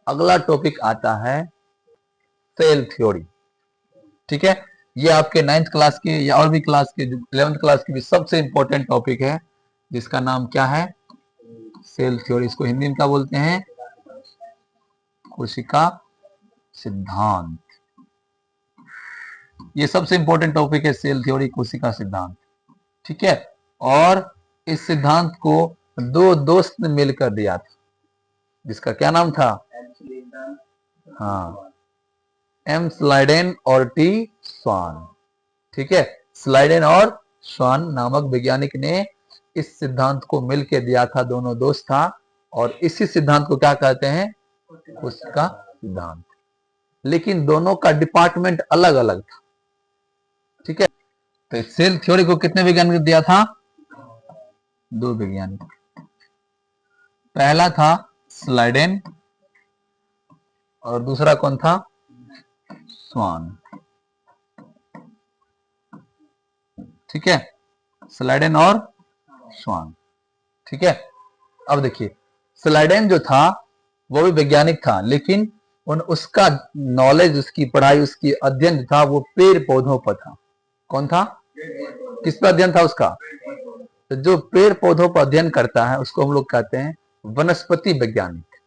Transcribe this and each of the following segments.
अगला टॉपिक आता है सेल थ्योरी। ठीक है, ये आपके 9th क्लास के या और भी क्लास के 11th क्लास के भी सबसे इंपॉर्टेंट टॉपिक है, जिसका नाम क्या है? Cell theory. इसको हिंदी में क्या बोलते हैं? कोशिका सिद्धांत। ये सबसे इंपॉर्टेंट टॉपिक है, सेल थ्योरी, कोशिका सिद्धांत। ठीक है, और इस सिद्धांत को दो दोस्त ने मिलकर दिया था, जिसका क्या नाम था? हाँ, एम स्लाइडेन और टी स्वान। ठीक है, स्लाइडेन और स्वान नामक वैज्ञानिक ने इस सिद्धांत को मिलकर दिया था, दोनों दोस्त था, और इसी सिद्धांत को क्या कहते हैं? कोशिका सिद्धांत। लेकिन दोनों का डिपार्टमेंट अलग अलग था। ठीक है, तो सेल थ्योरी को कितने वैज्ञानिक ने दिया था? दो वैज्ञानिक। पहला था स्लाइडेन और दूसरा कौन था? स्वान। ठीक है, स्लाइडेन और स्वान। ठीक है, अब देखिए, स्लाइडेन जो था वो भी वैज्ञानिक था, लेकिन उसका नॉलेज, उसकी पढ़ाई, उसकी अध्ययन जो था वो पेड़ पौधों पर था। कौन था? किस पर अध्ययन था उसका? तो जो पेड़ पौधों पर अध्ययन करता है उसको हम लोग कहते हैं वनस्पति वैज्ञानिक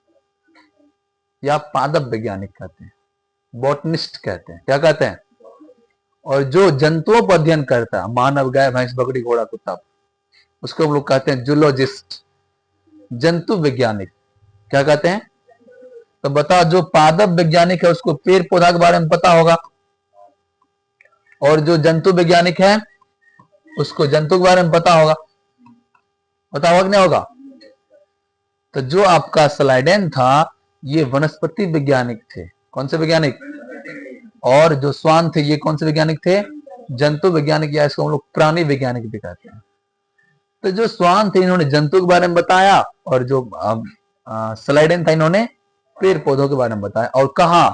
या पादप वैज्ञानिक कहते हैं, बॉटनिस्ट कहते हैं। क्या कहते हैं? और जो जंतुओं पर अध्ययन करता है, मानव, गाय, भैंस, बकरी, घोड़ा, कुत्ता, उसको हम लोग कहते हैं जूलॉजिस्ट, जंतु वैज्ञानिक। क्या कहते हैं? तो बताओ, जो पादप वैज्ञानिक है उसको पेड़ पौधा के बारे में पता होगा, और जो जंतु वैज्ञानिक है उसको जंतु के बारे में पता होगा। पता होगा कि नहीं होगा? तो जो आपका स्लाइडेन था ये वनस्पति वैज्ञानिक थे। कौन से वैज्ञानिक? और जो स्वान थे ये कौन से वैज्ञानिक थे? जंतु वैज्ञानिक, या इसको हम लोग प्राणी वैज्ञानिक भी कहते हैं। तो जो स्वान थे इन्होंने जंतु के बारे में बताया, और जो स्लाइडेन था इन्होंने पेड़ पौधों के बारे में बताया, और कहा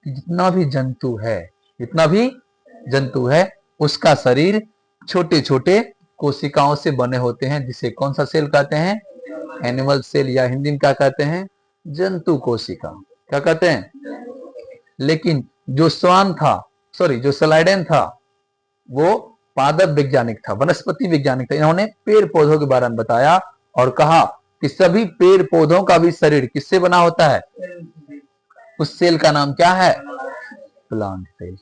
कि जितना भी जंतु है उसका शरीर छोटे छोटे कोशिकाओं से बने होते हैं, जिसे कौन सा सेल कहते हैं? एनिमल सेल, या हिंदी में क्या कहते हैं? जंतु कोशिका। क्या कहते हैं? लेकिन जो जो स्लाइडेन था वो पादप वैज्ञानिक था, वनस्पति वैज्ञानिक था। इन्होंने पेड़ पौधों के बारे में बताया और कहा कि सभी पेड़ पौधों का भी शरीर किससे बना होता है? उस सेल का नाम क्या है? Plant cell.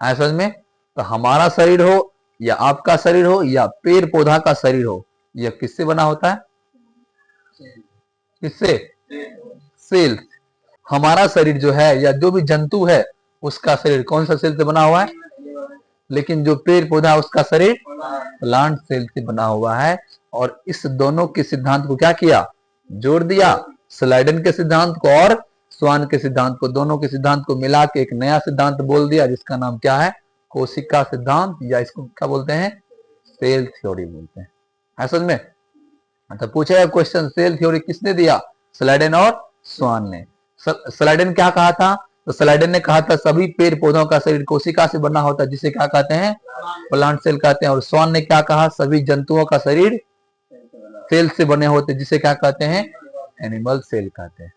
आया समझ में? तो हमारा शरीर हो या आपका शरीर हो या पेड़ पौधा का शरीर हो, यह किससे बना होता है? किससे? सेल। हमारा शरीर जो है या जो भी जंतु है उसका शरीर कौन सा सेल से बना हुआ है? लेकिन जो पेड़ पौधा उसका शरीर प्लांट सेल से बना हुआ है। और इस दोनों के सिद्धांत को क्या किया? जोड़ दिया। स्लाइडेन के सिद्धांत को और स्वान के सिद्धांत को, दोनों के सिद्धांत को मिला के एक नया सिद्धांत बोल दिया, जिसका नाम क्या है? कोशिका सिद्धांत, या इसको क्या बोलते हैं? सेल थ्योरी बोलते हैं। समझ में? तो पूछेगा क्वेश्चन, सेल थ्योरी किसने दिया? स्लाइडेन और स्वान ने। स्लाइडेन क्या कहा था? तो स्लाइडेन ने कहा था सभी पेड़ पौधों का शरीर कोशिका से बना होता है, जिसे क्या कहते हैं? प्लांट सेल कहते हैं। और स्वान ने क्या कहा? सभी जंतुओं का शरीर सेल से बने होते, जिसे क्या कहते हैं? एनिमल सेल कहते हैं।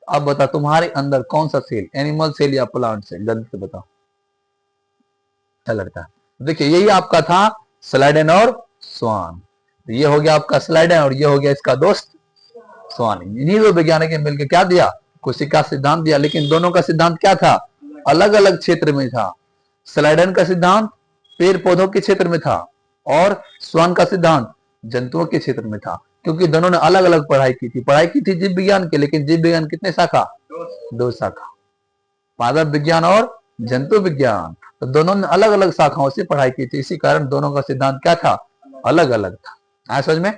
अब बता, तुम्हारे अंदर कौन सा सेल, एनिमल सेल या प्लांट सेल? जल्दी से बताओ, क्या लगता है? देखिए, यही आपका था स्लाइडेन और स्वान। ये हो गया आपका स्लाइडेन और ये हो गया इसका दोस्त स्वान। इन्हीं दो वैज्ञानिक ने मिलकर क्या दिया? कोशिका सिद्धांत दिया। लेकिन दोनों का सिद्धांत क्या था? अलग अलग क्षेत्र में था। स्लाइडेन का सिद्धांत पेड़ पौधों के क्षेत्र में था और स्वान का सिद्धांत जंतुओं के क्षेत्र में था, क्योंकि दोनों ने अलग अलग पढ़ाई की थी जीव विज्ञान के। लेकिन जीव विज्ञान कितने शाखा? दो शाखा, पादप विज्ञान और जंतु विज्ञान। तो दोनों ने अलग अलग शाखाओं से पढ़ाई की थी, इसी कारण दोनों का सिद्धांत क्या था? अलग अलग था। समझ में?